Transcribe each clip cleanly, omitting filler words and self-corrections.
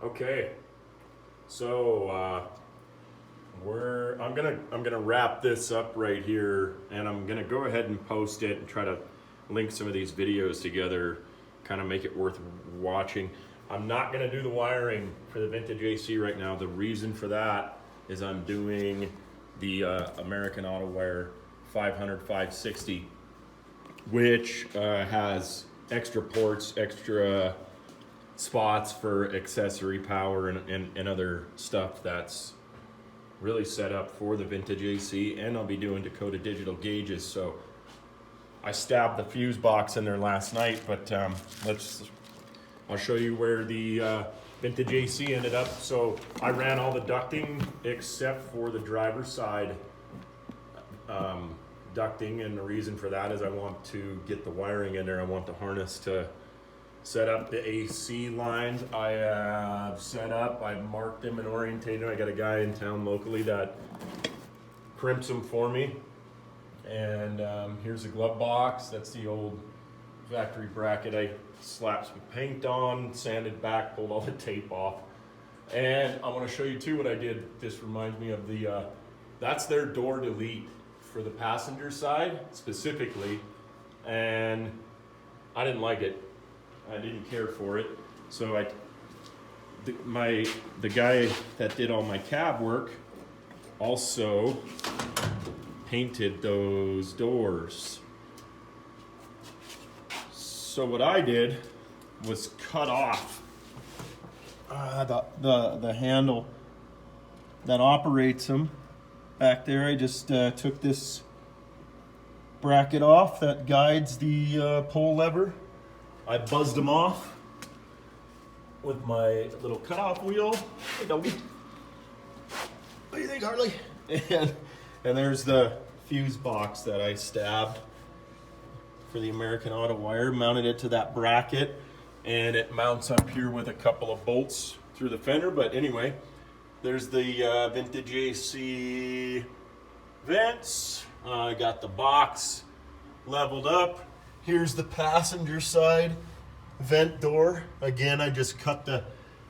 Okay, so I'm gonna wrap this up right here, and I'm gonna go ahead and post it and try to link some of these videos together, kind of make it worth watching. I'm not gonna do the wiring for the vintage AC right now. The reason for that is I'm doing the American Auto Wire 500 560, which has extra ports, extra spots for accessory power and other stuff that's really set up for the vintage AC, and I'll be doing Dakota digital gauges. So I stabbed the fuse box in there last night, but I'll show you where the vintage AC ended up. So I ran all the ducting except for the driver's side ducting, and the reason for that is I want to get the wiring in there. I want the harness to set up the AC lines. I have set up, I've marked them and orientated them. I got a guy in town locally that crimps them for me. And here's the glove box. That's the old factory bracket. I slapped some paint on, sanded back, pulled all the tape off. And I want to show you too what I did. This reminds me of the, that's their door delete for the passenger side specifically. And I didn't like it. I didn't care for it, so the guy that did all my cab work also painted those doors. So what I did was cut off the handle that operates them back there. I just took this bracket off that guides the pull lever. I buzzed them off with my little cutoff wheel. Hey, doggy. What do you think, Harley? And there's the fuse box that I stabbed for the American Auto Wire. Mounted it to that bracket, and it mounts up here with a couple of bolts through the fender. But anyway, there's the vintage AC vents. I got the box leveled up. Here's the passenger side vent door. Again, I just cut the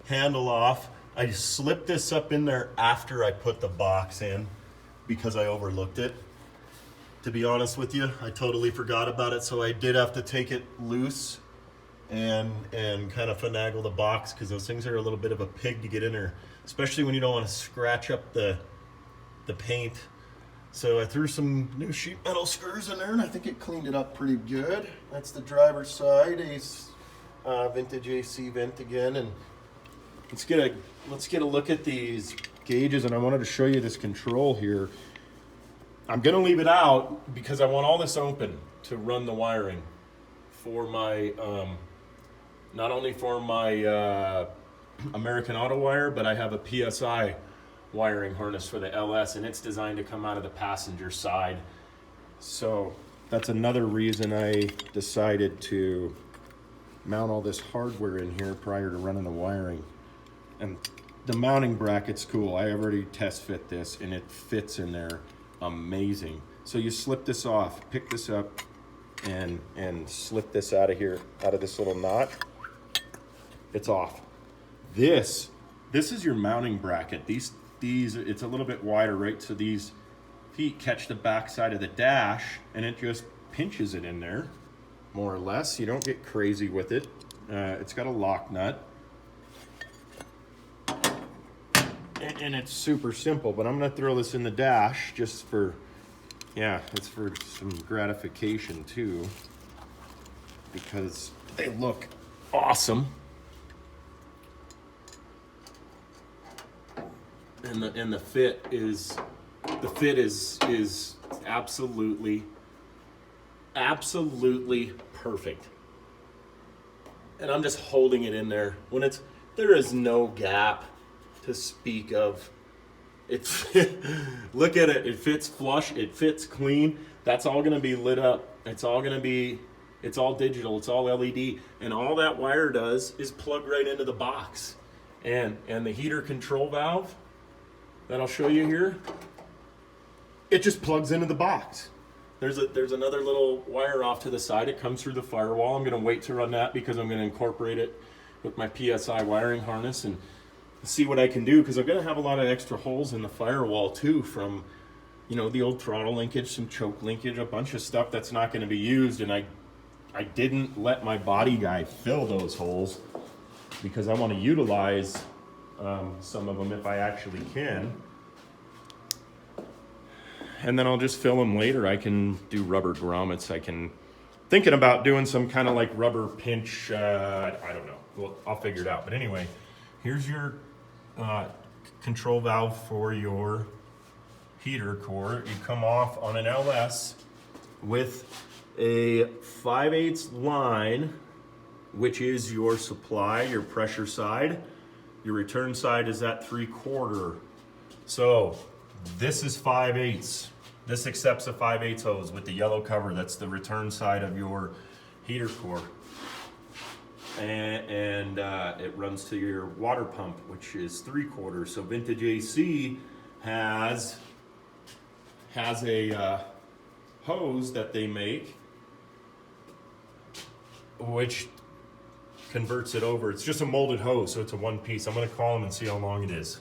handle off. I slipped this up in there after I put the box in because I overlooked it. To be honest with you, I totally forgot about it, so I did have to take it loose and kind of finagle the box, because those things are a little bit of a pig to get in there, especially when you don't want to scratch up the paint. So I threw some new sheet metal screws in there, and I think it cleaned it up pretty good. That's the driver's side, a vintage AC vent again. And let's get a look at these gauges, and I wanted to show you this control here. I'm gonna leave it out because I want all this open to run the wiring for my, not only for my American Auto Wire, but I have a PSI wiring harness for the LS, and it's designed to come out of the passenger side. So that's another reason I decided to mount all this hardware in here prior to running the wiring. And the mounting bracket's cool. I already test fit this, and it fits in there amazing. So you slip this off, pick this up, and slip this out of here, out of this little knot. It's off. This is your mounting bracket. These it's a little bit wider, right? So these feet catch the back side of the dash, and it just pinches it in there, more or less. You don't get crazy with it. It's got a lock nut, and it's super simple. But I'm gonna throw this in the dash just for, yeah, it's for some gratification too, because they look awesome. And the fit is absolutely perfect. And I'm just holding it in there when there is no gap to speak of. It's look at it, it fits flush, it fits clean. That's all gonna be lit up. It's all digital, it's all LED, and all that wire does is plug right into the box. And the heater control valve that I'll show you here, it just plugs into the box. There's another little wire off to the side. It comes through the firewall. I'm gonna wait to run that because I'm gonna incorporate it with my PSI wiring harness, and see what I can do, because I'm gonna have a lot of extra holes in the firewall too from, you know, the old throttle linkage, some choke linkage, a bunch of stuff that's not going to be used. And I didn't let my body guy fill those holes because I want to utilize some of them if I actually can. And then I'll just fill them later. I can do rubber grommets. Thinking about doing some kind of like rubber pinch, I don't know. Well, I'll figure it out. But anyway, here's your control valve for your heater core. You come off on an LS with a 5/8 line, which is your supply, your pressure side. Your return side is at 3/4. So this is 5/8. This accepts a 5/8 hose with the yellow cover. That's the return side of your heater core. And it runs to your water pump, which is 3/4. So Vintage AC has a hose that they make, which converts it over. It's just a molded hose, so it's a one piece. I'm gonna call them and see how long it is.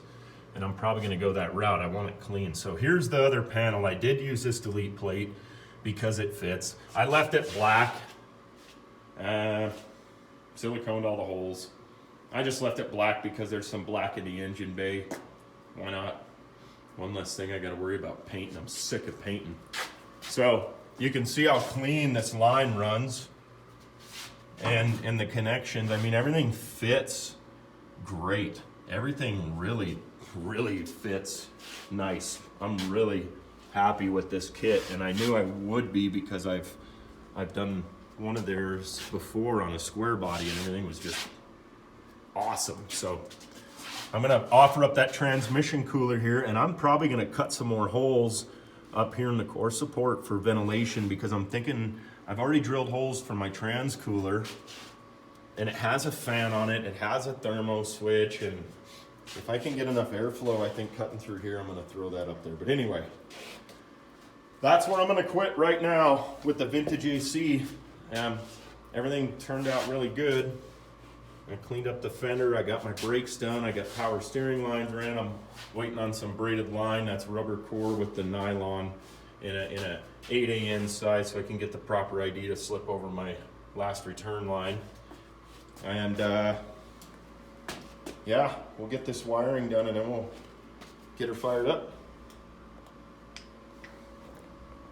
And I'm probably gonna go that route. I want it clean. So here's the other panel. I did use this delete plate because it fits. I left it black. Siliconed all the holes. I just left it black because there's some black in the engine bay. Why not? One less thing I gotta worry about painting. I'm sick of painting. So you can see how clean this line runs and the connections. I mean, everything fits great. Everything really fits nice. I'm really happy with this kit, and I knew I would be because I've done one of theirs before on a square body and everything was just awesome. So I'm gonna offer up that transmission cooler here, and I'm probably gonna cut some more holes up here in the core support for ventilation, because I'm thinking I've already drilled holes for my trans cooler, and it has a fan on it, it has a thermo switch, and if I can get enough airflow, I think cutting through here, I'm gonna throw that up there. But anyway, that's where I'm gonna quit right now with the Vintage AC. Everything turned out really good. I cleaned up the fender, I got my brakes done, I got power steering lines ran. I'm waiting on some braided line. That's rubber core with the nylon in a 8AN size, so I can get the proper ID to slip over my last return line. And yeah, we'll get this wiring done and then we'll get her fired up.